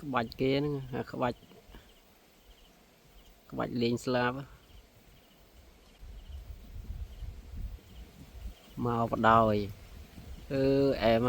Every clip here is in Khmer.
ក្បាច់គេហ្នឹងក្បាច់លេងស្លាបមកបដោយអែម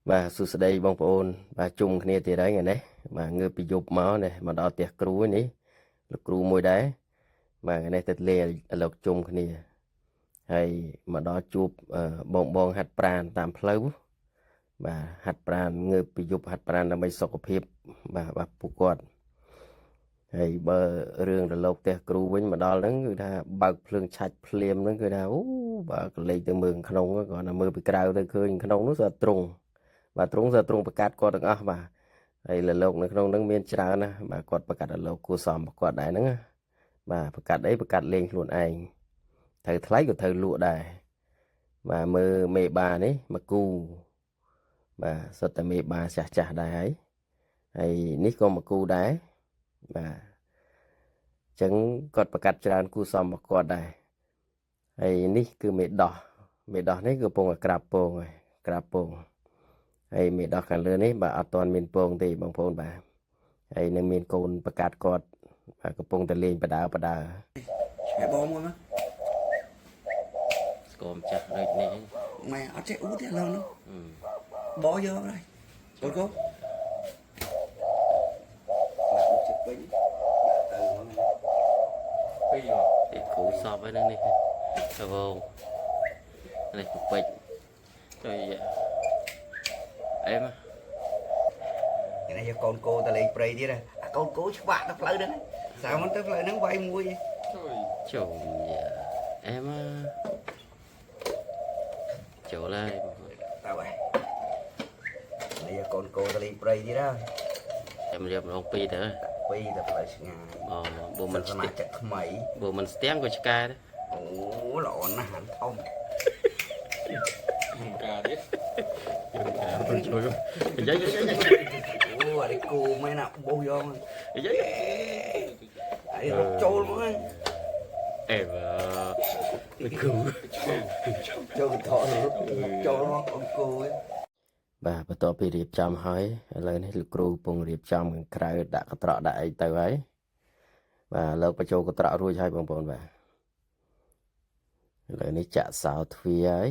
បាទសួស្តីបងប្អូនបាទជុំគ្នាទៀតហើយថ្ងៃនេះបាទងើបពីយប់មកនេះមកដល់ផ្ទះគ្រូនេះលោកគ្រូមួយដែរបាទថ្ងៃនេះទៅលេងលោកជុំគ្នាហើយមកដល់ជួបបងហាត់ប្រាណតាមផ្លូវបាទហាត់ប្រាណងើបពីយប់ហាត់ប្រាណដើម្បីសុខភាពបាទពួកគាត់ហើយបើរឿងរលកផ្ទះគ្រូវិញមកដល់ហ្នឹងគឺថាបើកភ្លើងឆាច់ភ្លាមហ្នឹងគឺថាអូបាទកលេចទៅមើលក្នុងគាត់ថាមើលពីក្រៅទៅឃើញក្នុងនោះស្អាតត្រង់បាទត្រង់ប្រកាសគាត់ទាំងអស់បាទហើយលលោកនៅក្នុងហ្នឹងមានច្រើនណាបាទគាត់ប្រកាសលលោកគួសមគាត់ដែរហ្នឹងបាទប្រកាសប្រកាសលេងខ្លួនឯងត្រូវថ្លៃក៏ត្រូវលក់ដែរបាទមើលមេបានេះមកគូបាទសុទ្ធតែមេបាចាស់ដែរហើយនេះក៏មកគូដែរបាទអញ្ចឹងគាត់ប្រកាសច្រើនគូសមរបស់គាត់ដែរហើយនេះគឺមេដោះនេះគឺកំពុងក្រាបពងហើយមេដោះខាងលើនេះបាទអត់ទាន់មានពងទេបងប្អូនបាទហើយនឹងមានកូនប្រកាសគាត់បាទកំពុងតែលេងបដើហើយបងមួយមកស្គមចាស់ដូចនេះម៉ែអត់ចេះអ៊ូទេឥឡូវនោះបោយកហើយកូនកូនជិះវិញទៅពីទីគ្រូសពហើយនេះទៅវងនេះពេជ្រទៅអេមនេះយកកូនគោទៅលេងព្រៃទៀតអាកូនគោច្បាក់ទៅផ្លូវហ្នឹងស្អាមិនទៅផ្លូវហ្នឹងវាយមួយចូលអេមចូលហើយទៅហើយនេះយកកូនគោទៅលេងព្រៃទៀតហើយចាំរៀបម្ដងពីរទៅពីរទៅផ្លូវឆ្ងាយបើមិនស្មាចិត្តថ្មីបើមិនស្ទាំងក៏ឆ្កែដែរអូល្អណាស់ហាន់ធំកាទៀតជួយយាយអូអានេះគូមែនណាបោះយកយាយអានេះរកចូលមកហ្នឹងអេបាទគូចូលថតចូលមកអង្គគូបាទបន្ទាប់ពីរៀបចំហើយឥឡូវនេះលោកគ្រូពងរៀបចំខាងក្រៅដាក់កត្រកដាក់អីទៅហើយបាទលើកបញ្ចូលកត្រករួចហើយបងប្អូនបាទឥឡូវនេះចាក់សោទ្វារហើយ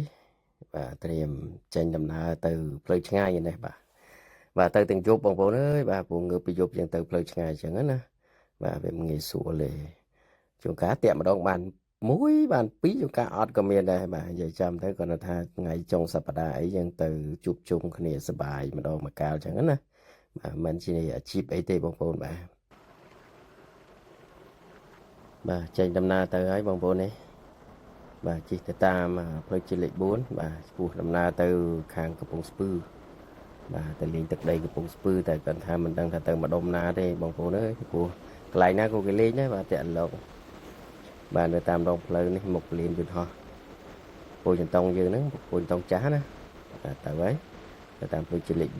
បាទត្រៀមចេញដំណើរទៅផ្លូវឆ្ងាយនេះបាទទៅទាំងយប់បងប្អូនអើយបាទពងងើបពីយប់ចឹងទៅផ្លូវឆ្ងាយចឹងណាបាទវាងាយស្រួលទេជួនកាលតាក់ម្ដងបាន1បាន2ជួនកាលអត់ក៏មានដែរបាទនិយាយចាំទៅគាត់ថាថ្ងៃចុងសប្តាហ៍អីចឹងទៅជួបជុំគ្នាសប្បាយម្ដងមកកាលចឹងណាបាទមិនជាអាជីពអីទេបងប្អូនបាទចេញដំណើរទៅហើយបងប្អូននេះបាទជិះទៅតាមផ្លូវជាតិលេខ4បាទឆ្ពោះដំណើរទៅខាងកំពង់ស្ពឺបាទទៅលេងទឹកដីកំពង់ស្ពឺតែគាត់ថាមិនដឹងថាទៅម្ដុំណាទេបងប្អូនអើយព្រោះកន្លែងណាក៏គេលេងដែរបាទតាក់លោកបាទនៅតាមដងផ្លូវនេះមុខពលានយន្តហោះពូចន្តងយើងហ្នឹងពូចន្តងចាស់ណាបាទទៅហើយទៅតាមផ្លូវជាតិលេខ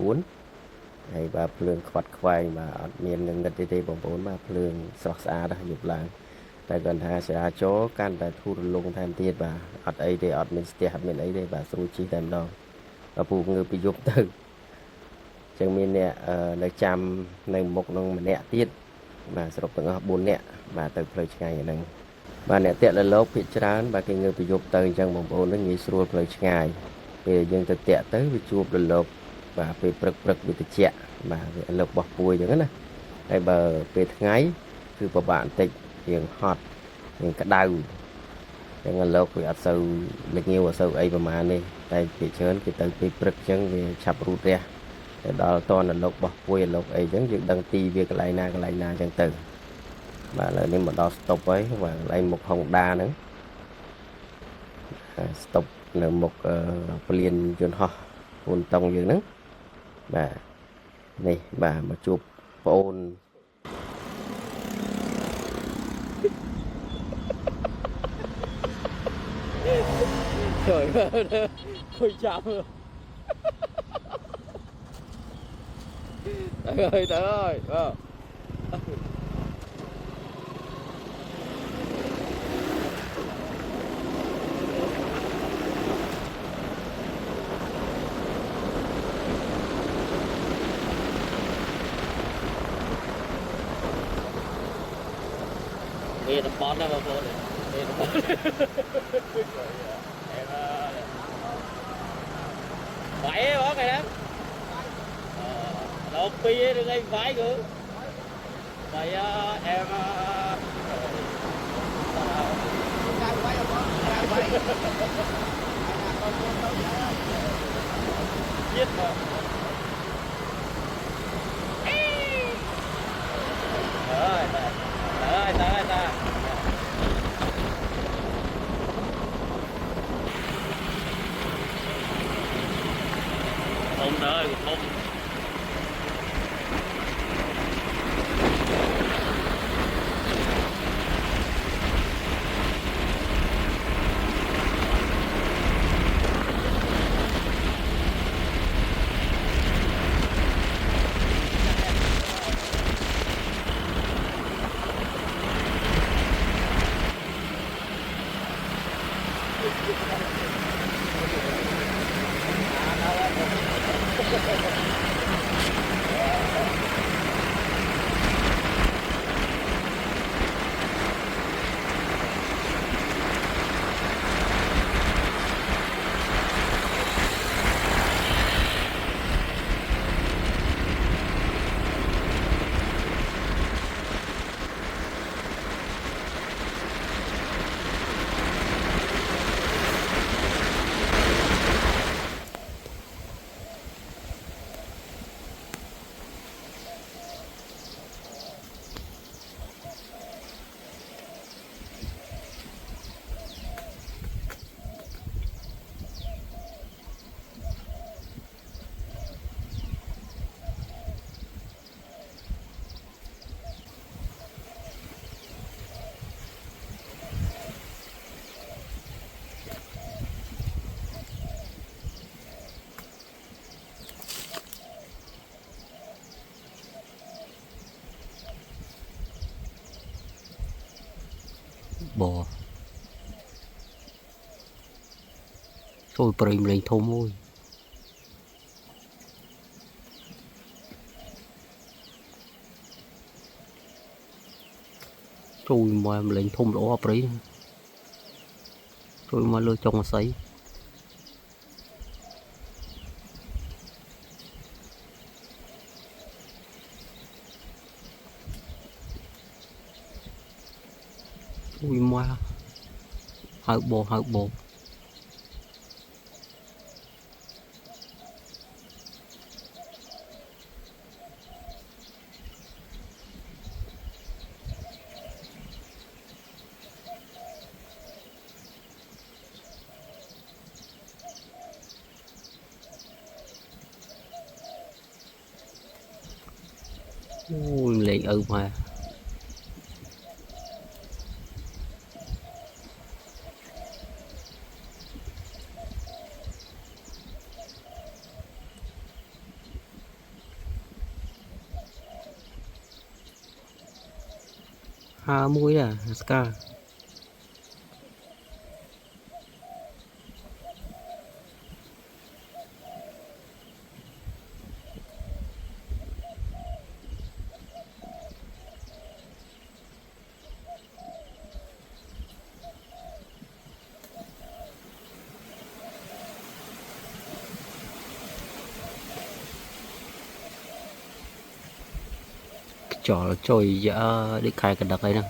4ហើយបាទភ្លើងខ្វាត់ខ្វែងបាទអត់មានងឹតទេបងប្អូនបាទភ្លើងស្រស់ស្អាតណាស់យប់ឡើងតែគាត់ថាចរាចរណ៍កាន់តែធូររលុងថែមទៀតបាទអត់អីទេអត់មានស្ទះអត់មានអីទេបាទស្រួលជិះតែម្ដងដល់ពូងើបពីយប់ទៅចឹងមានអ្នកនៅចាំនៅមុខនឹងម្នាក់ទៀតបាទសរុបទាំងអស់4នាក់បាទទៅផ្លូវឆ្ងាយហ្នឹងបាទអ្នកតាក់លលោកភាគច្រើនបាទគេងើបពីយប់ទៅអញ្ចឹងបងប្អូននឹងងាយស្រួលផ្លូវឆ្ងាយពេលយើងទៅតាក់ទៅវាជួបលលោកបាទពេលព្រឹកវាត្រជាក់បាទវាលលោកបោះពួយអញ្ចឹងណាហើយបើពេលថ្ងៃគឺពិបាកបន្តិចរៀងហត់រៀងក្តៅចឹងលោកវាអត់សូវល្ងាវអត់សូវអីប្រហែលនេះតែភាគច្រើនគេទៅពេលព្រឹកអញ្ចឹងវាឆាប់រូតរះទៅដល់តនលោកបោះពួយលោកអីចឹងយើងដឹងទីវាកន្លែងណាអញ្ចឹងទៅបាទឥឡូវនេះមកដល់ស្តុបហើយបាទកន្លែងមុខហុងដាហ្នឹងស្តុបនៅមុខពលានយន្តហោះពូនតុងយើងហ្នឹងបាទនេះបាទមកជួបប្អូនtrời ơi thôi chậm trời ơi bia tầm bón đó bao nhiêu này bia tầm bón em phải bó cái đó lột bia được đây phải cứ vậy em giết mà rồi ta không đời không bò thôi bìm lên thôm thôi thôi mà lên thôm lỗ ập đấy thôi mà lơ trong sấy thôi mà hở bộ ôi lên mà 51 à Scar trò trôi dở đi khai cái đợt ấy nè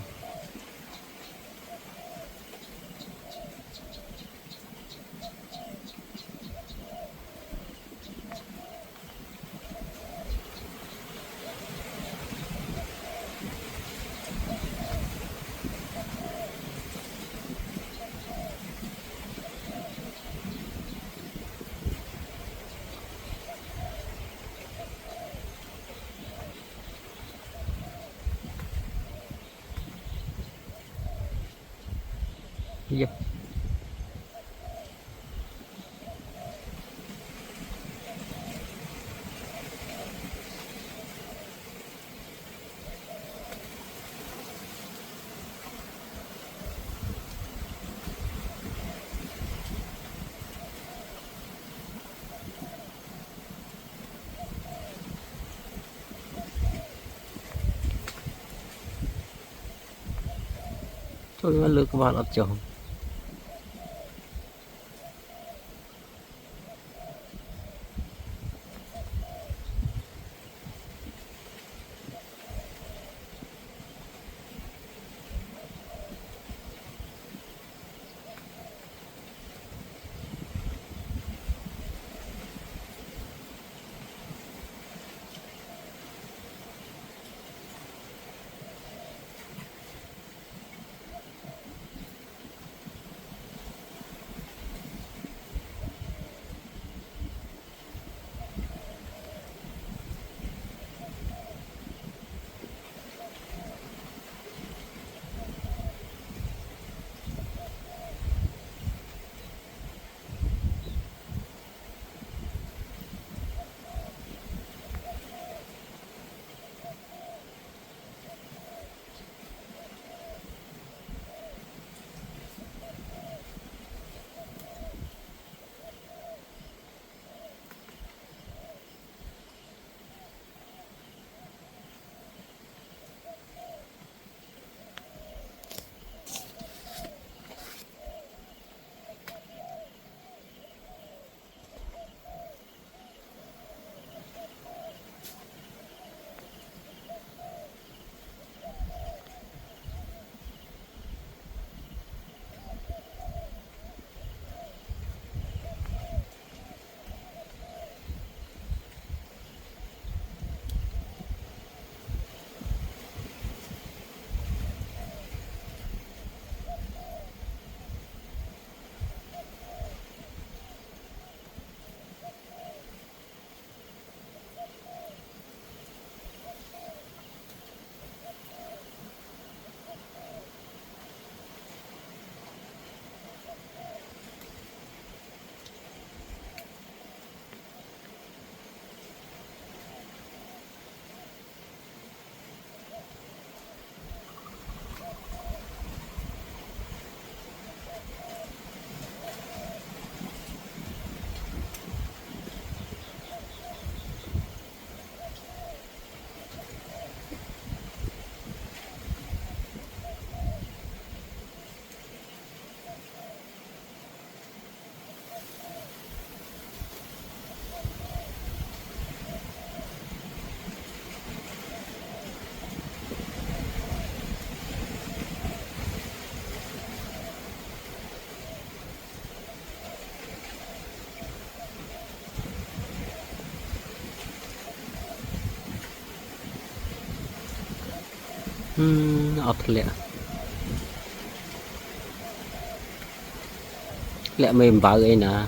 Yep. Ôi mà lừa cái bọt ọt chồng. ọt lẹ. Lẹ mềm vào ấy nè.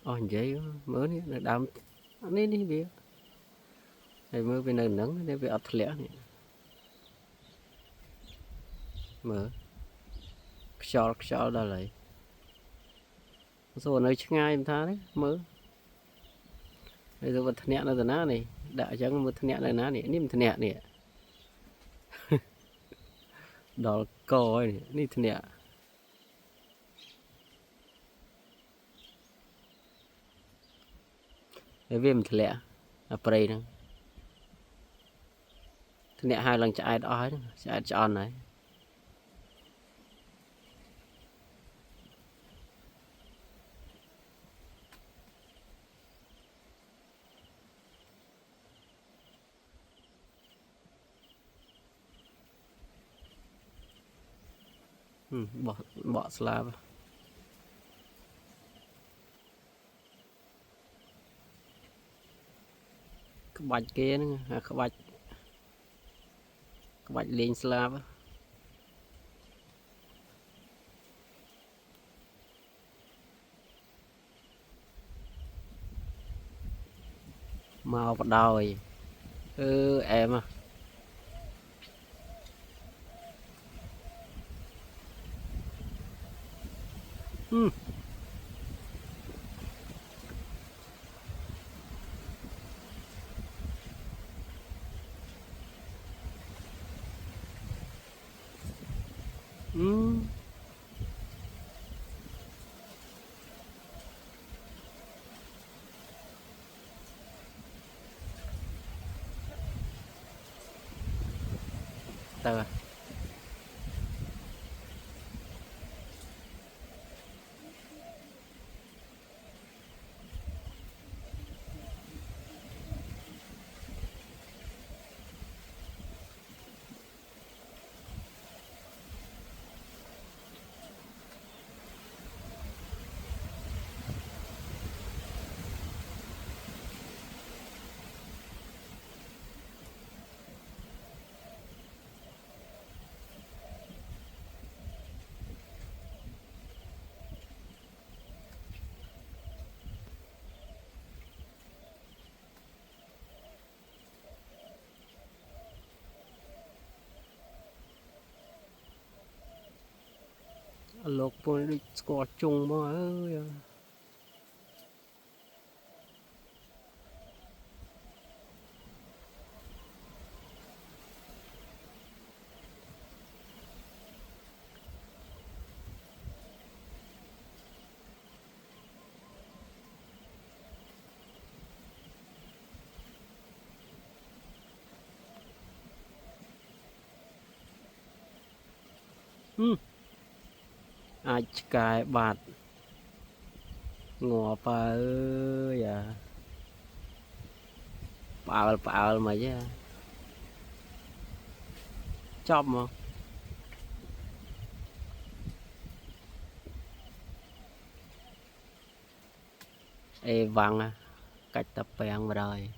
vậy mới này đam này đi bia này mới bên nơi nắng để về ắt lẽ này mở cho đó lại rồi nơi ngay em tha đấy mới bây giờ vật nhẹ là ná này đã chẳng vật nhẹ là ná này nim nhẹ này đó coi này ní nhẹ để viêm lẹ à prey nè nhẹ hai lần chạy đó ấy chạy tròn này bỏ slab cái bạch kia nữa cái bạch lên slab màu bắt đòi em à tờ lột bôi đi score chung mà ơi ai cài bạt ngọt ơi à bảo mà chứ chóp mà ê văng à cách tập bèn vào đời